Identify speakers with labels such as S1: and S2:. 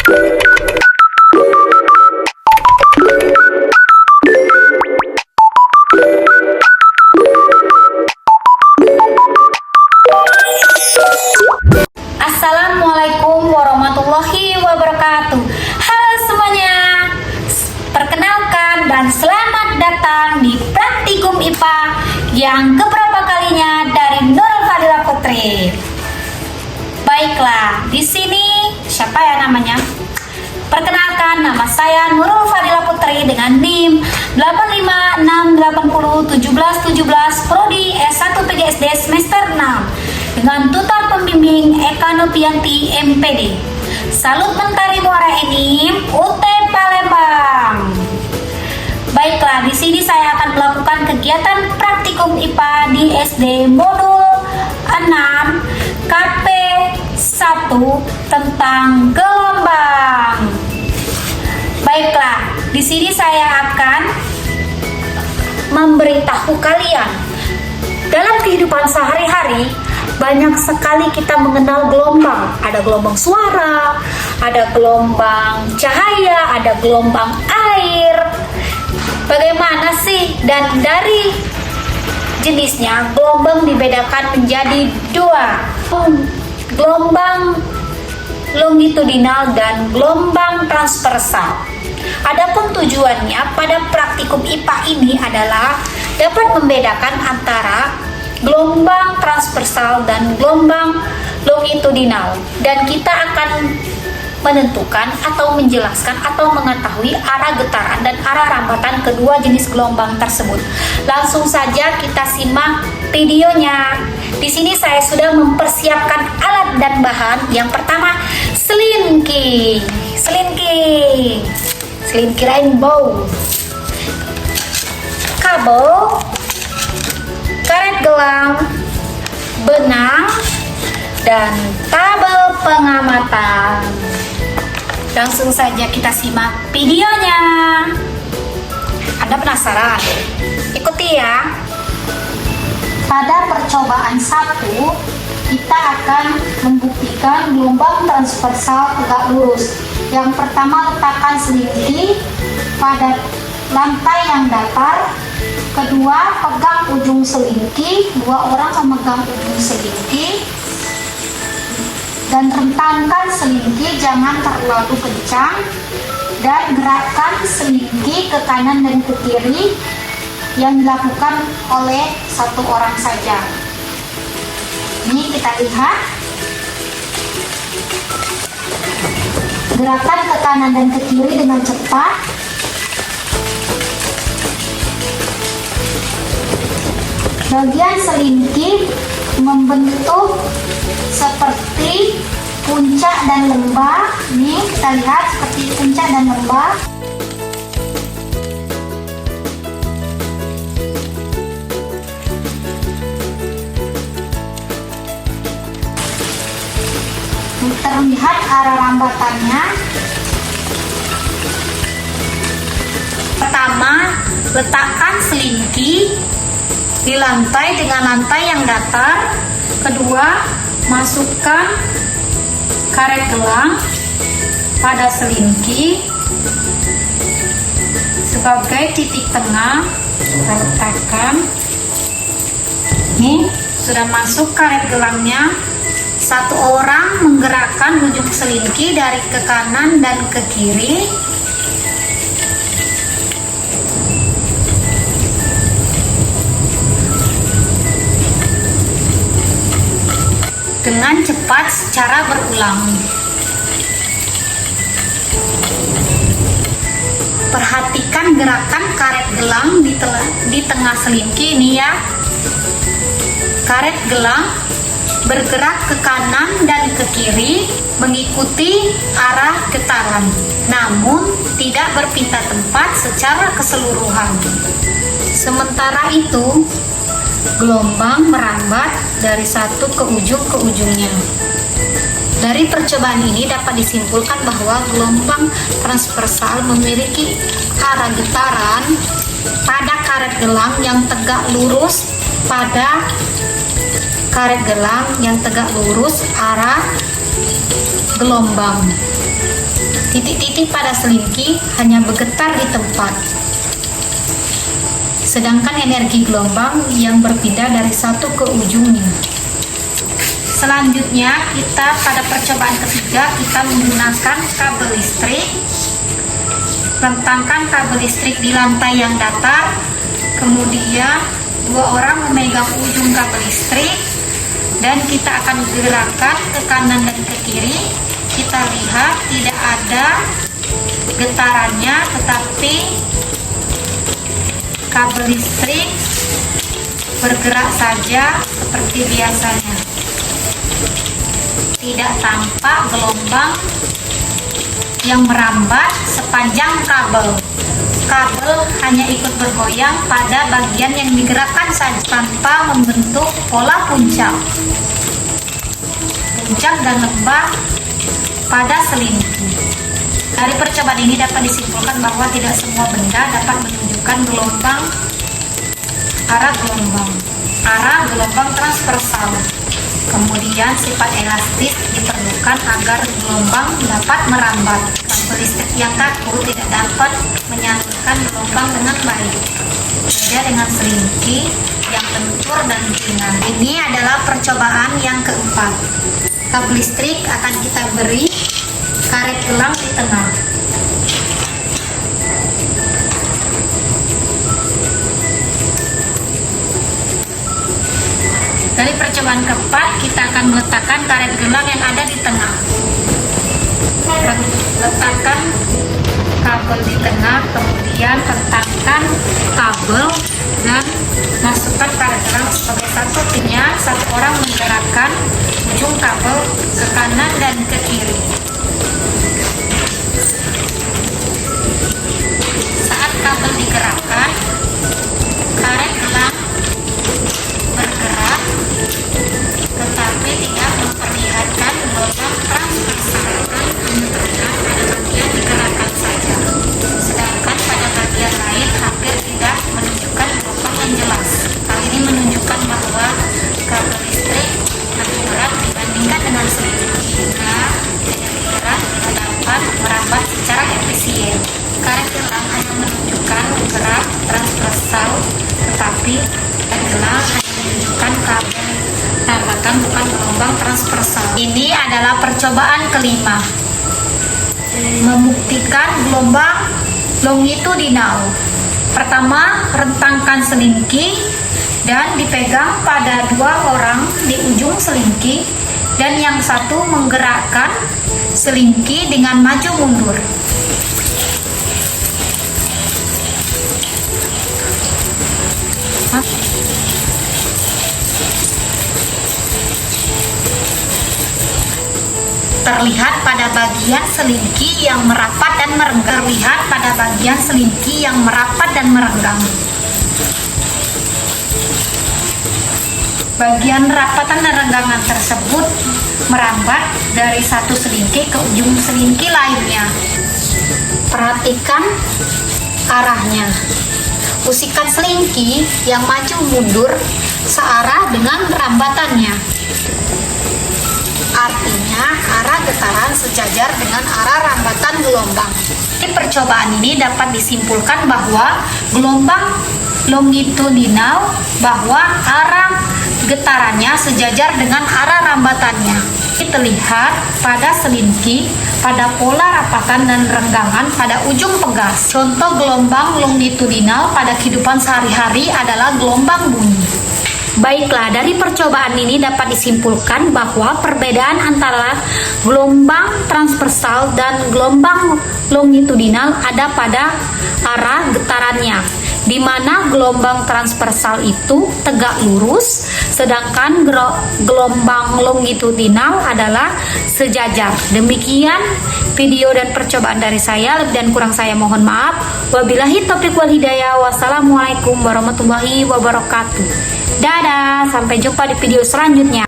S1: Assalamualaikum warahmatullahi wabarakatuh. Halo semuanya, perkenalkan dan selamat datang di Praktikum IPA yang keberapa kalinya dari Nurul Fadilah Putri. Baiklah, di sini siapa ya namanya? Perkenalkan, nama saya Nurul Fadilah Putri dengan NIM 856801717 Prodi S1 PGSD semester 6 dengan tutor pembimbing Eka Nopianti MPD. Salut Mentari Muara Enim UT Palembang. Baiklah, di sini saya akan melakukan kegiatan praktikum IPA di SD modul 6 KP 1 tentang gelombang. Baiklah, di sini saya akan memberitahu kalian dalam kehidupan sehari-hari banyak sekali kita mengenal gelombang. Ada gelombang suara, ada gelombang cahaya, ada gelombang air. Bagaimana sih? Dan dari jenisnya, gelombang dibedakan menjadi dua. Gelombang longitudinal dan gelombang transversal. Adapun tujuannya pada praktikum IPA ini adalah dapat membedakan antara gelombang transversal dan gelombang longitudinal, dan kita akan menentukan atau menjelaskan atau mengetahui arah getaran dan arah rambatan kedua jenis gelombang tersebut. Langsung saja kita simak videonya. Di sini saya sudah mempersiapkan alat dan bahan. Yang pertama, selinki rainbow, kabel, karet gelang, benang, dan tabel pengamatan. Langsung saja kita simak videonya. Anda penasaran? Ikuti ya. Pada percobaan 1, kita akan membuktikan gelombang transversal tegak lurus. Yang pertama, letakkan selinki pada lantai yang datar. Kedua, pegang ujung selinki, 2 orang memegang ujung selinki, dan rentangkan selinki, jangan terlalu kencang, dan gerakkan selinki ke kanan dan ke kiri yang dilakukan oleh 1 orang saja. Ini kita lihat, gerakan ke kanan dan ke kiri dengan cepat. Bagian selinki membentuk seperti puncak dan lembah. Nih kita lihat seperti puncak dan lembah. Terlihat arah rambatannya. Pertama, letakkan selinki di lantai dengan lantai yang datar. Kedua, masukkan karet gelang pada selinki sebagai titik tengah. Kita letakkan. Nih, sudah masuk karet gelangnya. 1 orang menggerakkan ujung selinki dari ke kanan dan ke kiri. Dengan cepat secara berulang. Perhatikan gerakan karet gelang di tengah selinki ini ya. Karet gelang bergerak ke kanan dan ke kiri mengikuti arah getaran, namun tidak berpindah tempat secara keseluruhan. Sementara itu, gelombang merambat dari satu ke ujungnya. Dari percobaan ini dapat disimpulkan bahwa gelombang transversal memiliki arah getaran pada karet gelang yang tegak lurus pada karet gelang yang tegak lurus arah gelombang. Titik-titik pada selingki hanya bergetar di tempat. Sedangkan energi gelombang yang berpindah dari satu ke ujungnya. Selanjutnya kita pada percobaan ketiga kita menggunakan kabel listrik. Rentangkan kabel listrik di lantai yang datar. Kemudian dua orang memegang ujung kabel listrik dan kita akan gerakkan ke kanan dan ke kiri. Kita lihat tidak ada getarannya, tetapi kabel listrik bergerak saja seperti biasanya. Tidak tampak gelombang yang merambat sepanjang kabel. Kabel hanya ikut bergoyang pada bagian yang digerakkan saja tanpa membentuk pola puncak dan lembah pada selingki. Dari percobaan ini dapat disimpulkan bahwa tidak semua benda dapat menunjukkan arah gelombang transversal. Kemudian sifat elastis diperlukan agar gelombang dapat merambat. Kabel listrik yang kaku tidak dapat menyatukan gelombang dengan baik. Beda dengan selingki yang lentur dan ringan. Ini adalah percobaan yang keempat. Kabel listrik akan kita beri karet gelang di tengah. Dari percobaan keempat, kita akan meletakkan karet gelang yang ada di tengah. Letakkan kabel di tengah, kemudian rentangkan kabel dan masukkan karet gelang sebagai satu pinnya. Satu orang menggerakkan ujung kabel ke kanan dan ke kiri. Saat kabel digerakkan, karet gelang bergerak, tetapi tidak memperlihatkan gelombang transversal. Pada bagian digerakkan saja, sedangkan pada bagian lain hampir tidak menunjukkan gelombang yang jelas. Hal ini menunjukkan bahwa kabel listrik lebih berat dibandingkan dengan selingki, sehingga energi gerak tidak dapat merambat secara efisien. Karet gelang hanya menunjukkan gerak transversal, tetapi karet gelang hanya menunjukkan kabel rambatan, bukan gelombang transversal. Ini adalah percobaan kelima, membuktikan gelombang longitudinal. Pertama, rentangkan selingki dan dipegang pada dua orang di ujung selingki, dan yang satu menggerakkan selingki dengan maju mundur. Terlihat pada bagian selingki yang merapat dan merenggang. Bagian rapatan dan renggangan tersebut merambat dari satu selingki ke ujung selingki lainnya. Perhatikan arahnya. Usikan selingki yang maju mundur searah dengan rambatannya. Artinya arah getaran sejajar dengan arah rambatan gelombang. Di percobaan ini dapat disimpulkan bahwa gelombang longitudinal bahwa arah getarannya sejajar dengan arah rambatannya. Ini terlihat pada selingki, pada pola rapatan dan renggangan pada ujung pegas. Contoh gelombang longitudinal pada kehidupan sehari-hari adalah gelombang bunyi. Baiklah, dari percobaan ini dapat disimpulkan bahwa perbedaan antara gelombang transversal dan gelombang longitudinal ada pada arah getarannya, di mana gelombang transversal itu tegak lurus, sedangkan gelombang longitudinal adalah sejajar. Demikian video dan percobaan dari saya. Lebih dan kurang saya mohon maaf. Wabillahi taufiq wal hidayah. Wassalamualaikum warahmatullahi wabarakatuh. Dadah, sampai jumpa di video selanjutnya.